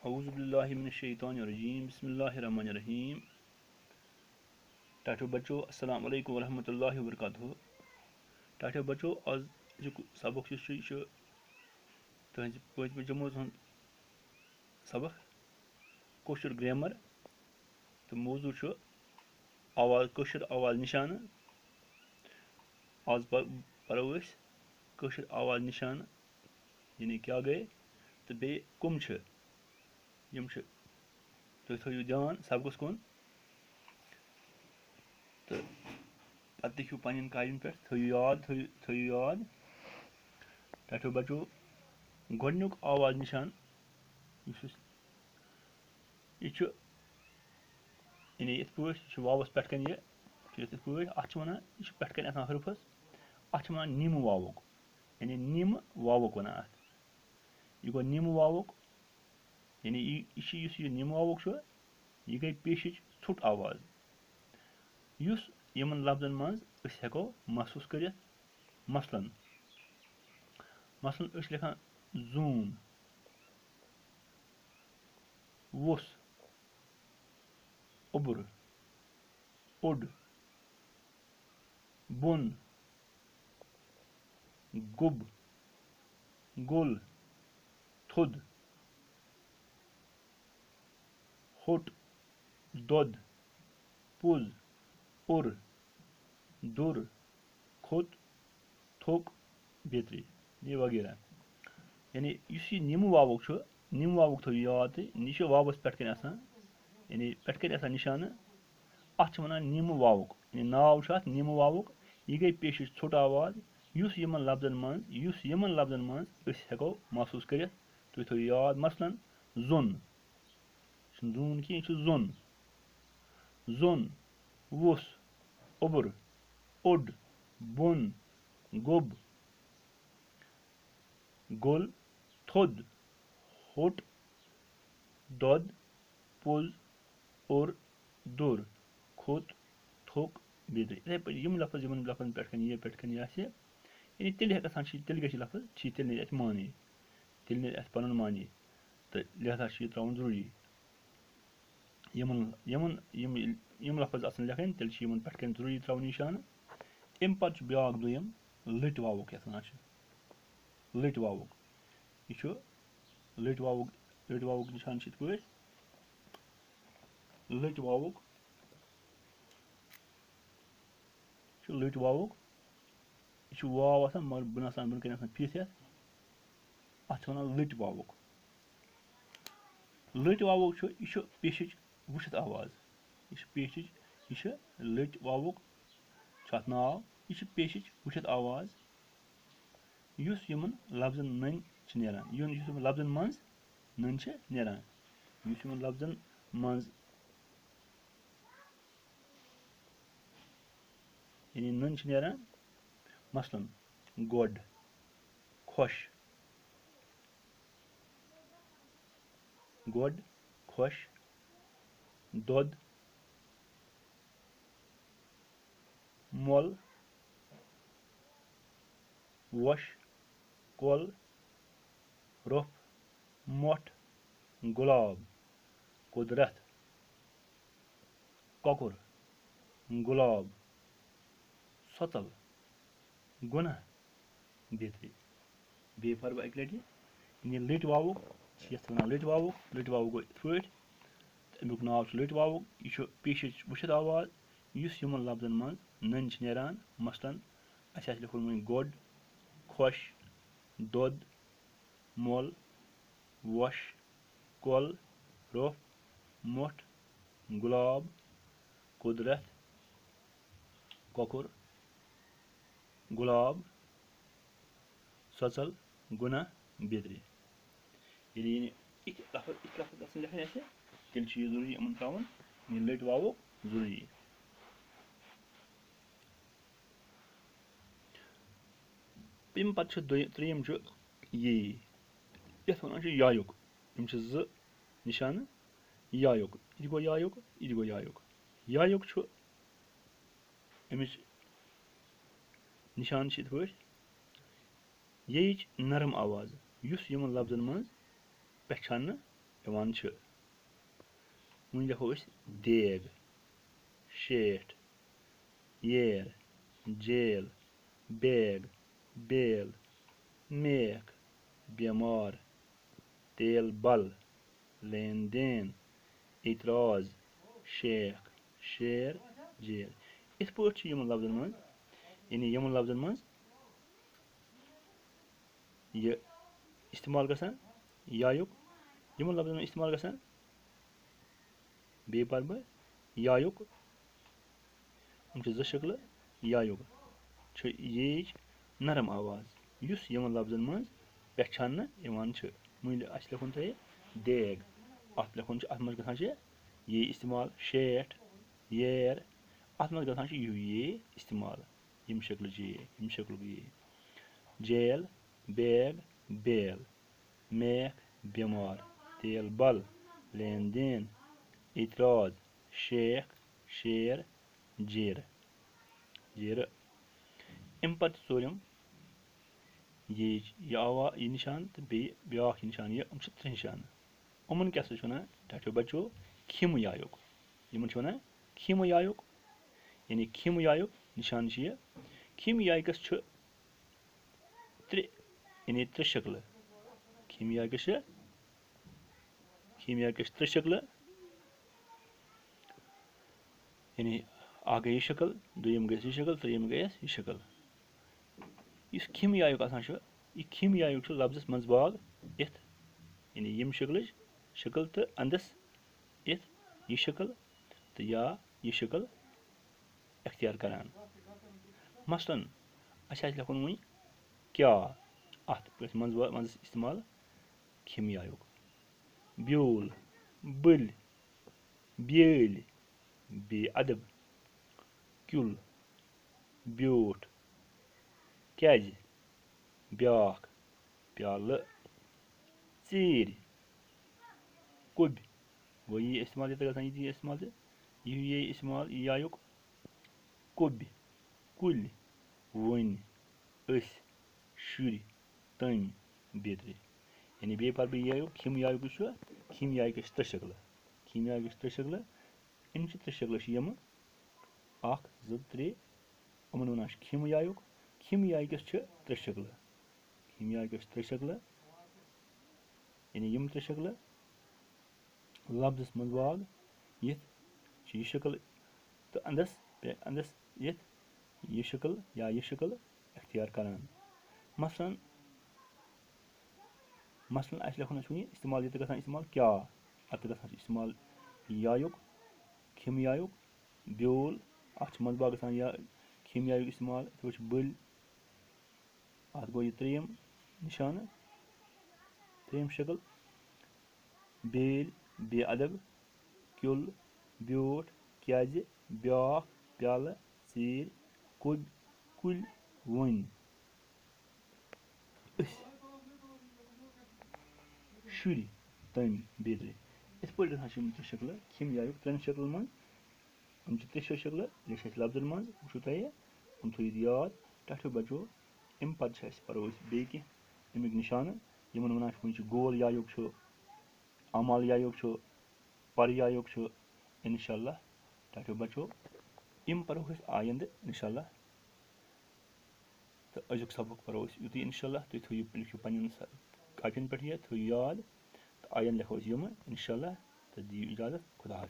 औज़ुबिल्लाहिमिनश्शैतानिर्रजीम बिस्मिल्लाहिर्रहमानिर्रहीम। टाटो बच्चों अस्सलाम वालेकुम वरहमतुल्लाहि वबरकातुहू। टाटो बच्चों आज सबक तुहस पतम जमोज सबक कशर ग्रामर तो मौजू आवाज कशर आवाज निशान। आज परो कशर आवाज निशान यानी क्या गए तो बे कम यम तुम थो ध्यान सबकस कुन तो पत् लिखो पन्न कायन पे थो याद टाटो बच्चो गोडनुक आवाज निशान यह यानी इत पे वावस पे इत पे अत वन यह पे हरफस अत वन निम वावुक यानी निम वावुक वन अत यह गो निम वावुक यानी यह निम वावुक यह गई पेश ोट आवाज यमन लफ्जन मज हेको महसूस कर मसलन लिखान जून वुस उब्र ओड बुन गुब गुल थुद होट दोद पुज उर दुर खुद थोक बेतरी ये वगैरह यानी इस निम वावुक थो याद यह वावस पे यानी पे निशान अत वन निम वावुक यानी नाव निम वावुक यह गई पेश ोट आवाज यमन लफ्जन मज हेको महसूस कर तुम थो याद मसलन जुन जून कि जुन जुन वुस उब्र ओड बुन गुब गुल थुद होट दोद पुज उर दुर खुद थोक बेदर इथे पे लफ्ज लफ्जन पे यानी तेल तेल ग लफ्ज तेल नी मानी तेल नी पन मानी तो लिहाजा त्रावन जरूरी यम लफ्ज आसन लिखन तेल पे जरूरी त्रावन निशान अम पे ब्या दुयम लट वावुक यथ वन लट वावुक यह लट वावुक निशान इत पे लट वावुक यह वाव आसान मगर बन कन फिस अत वन लट वावुक यह पेश वुशित आवाज यह पेश यह लट वावुक अत नाव यह पेश वुशित आवाज यमन लफ्जन नन नान लफ्जन मज नन नान लफ्जन मज यानी नन नान मसलन गोड खुश गोड खुश दोद मोल वश कोल रुफ मोट गुलाब कुदरत ककुर गुलाब सतल गुना बेतरी बे पर बह अक लटि लट वावुक यथ वन लट वावुक गो इत पे अमुक नाव लट वावुक यह पेश वुशित आवाज यमन लफ्जन मज नन नान मसलन अस लिखुन वो गोड खुश दोद मोल वश कोल रुफ मोट गुलाब कुदरत ककुर गुलाब सचल गुना बेतरी यानी इत लफ्ज लिखन तेल जरूरी अमन त्रावन लट वावुक जरूरी तम पे त्रेयम ये यथ वन यायुक यम ज निशान यायुक यह गो यायुक अमिच निशान इत पे ये नरम आवाज यमन लफ्जन मज पहचान यवान छ। वहीं लिखो अस देग, शेठ, येर, जेल, बैग, बेल, मेख, बेमार, तेल बल, लेन देन, इतराज, शेख, शेर, जेल। इस पे यम लफ्जन मज यानी यम लफ्जन मज यह इस्तेमाल गसान यायुक, यम लफ्जन मज इस्तेमाल गसान बे पर बह यायुक, शक्ल यायुक येच नरम आवाज युस यम लफ्जन मज पहचान यवान छ। मुझे अस लिखुन तह देग, अत लिखुन अत मज गसान ये इस्तेमाल शेठ, येर, अत मज गसान ये इस्तेमाल यम शक्ल यम शक्ल ये जेल, बैग, बेल, मेख, बेमार, तेल बल, लेन देन, इतराज, शेख, शेर, जेर, जेर। अम पे चोरम ये आवा यह निशान तो ब्या निशान यह त्रे निशान उमन क्या वन टाठो बच्चो खिम यायुक, इन वन खिम यायुक यानी खिम यायुक निशान यह खिम यायकस त्रे यानी त्रे शक्ल खिम यायकस त्रे शक्ल यानी आ गई यह शक्ल दुम गई यह शक्ल त्रीम गई यह शक्ल। इस खिम यायुक यह खिम यायुक लफ्जस मजबाग इत यानी यम शक्ल तो अंदस इत यह शक्ल तो या यह शक्ल अख्तियार करान। मसलन अस लिखुन वो क्या अत पे मज इस्तेमाल खिम यायुक ब्यूल, बल, बेल, बे अदब, क्युल, ब्यूट, क्याज, ब्याख, प्याल, चीर, कुब वो ये इस्तेमाल ये इस्तेमाल ये इस्तेमाल यायुक कुब, कुल, वन, अस, शुर, तम, बेतरे यानी बे पर यायुक खिम यायुक त्रे शक्ल खिम यायुक त्रे शक्ल इन त्रे शक्ल यम अख जो त्रे अमन वन खिम यायुक त्रे शक्ल खिम यायुक त्रे शक्ल यानी यम त्रे शक्ल लफ्जस मजबाग यथ यह शक्ल तो अंदस यथ यह शक्ल या यह शक्ल अख्तियार करान। मसलन अस लिखुन इस्तेमाल ये गसान इस्तेमाल क्या अत गसान इस्तेमाल यायुक खिम यायुक ब्यूल अत मजबाग गसान या खिम यायुक इस्तेमाल इत पे बल अत गो यह त्रेयम निशान त्रेयम शक्ल बेल, बे अदब, क्युल, ब्यूट, क्याज, ब्याख, प्याल, चीर, कुब, कुल, वन, अस, शुर, तम, बेतरे। इस पे गसान त्रे शक्ल खिम यायुक त्रेन शक्ल मन त्रे शक्ल लिख लफ्जन मज वो तह थो याद टाठो बच्चो। अम पे पो बे अमिक निशान यमन वन वो गोल यायुक अमल यायुक पर यायुक इंशाल्लाह टाठो बच्चो यम पढ़ो आयंद इंशाल्लाह तो अजुक सबक पढ़ो युत इंशाल्लाह तुम थो लिखो पन्न कापियन पे थो याद तो आयंद लिखो यम इंशाल्लाह तो दियो इजाजत खुदा हाफिज।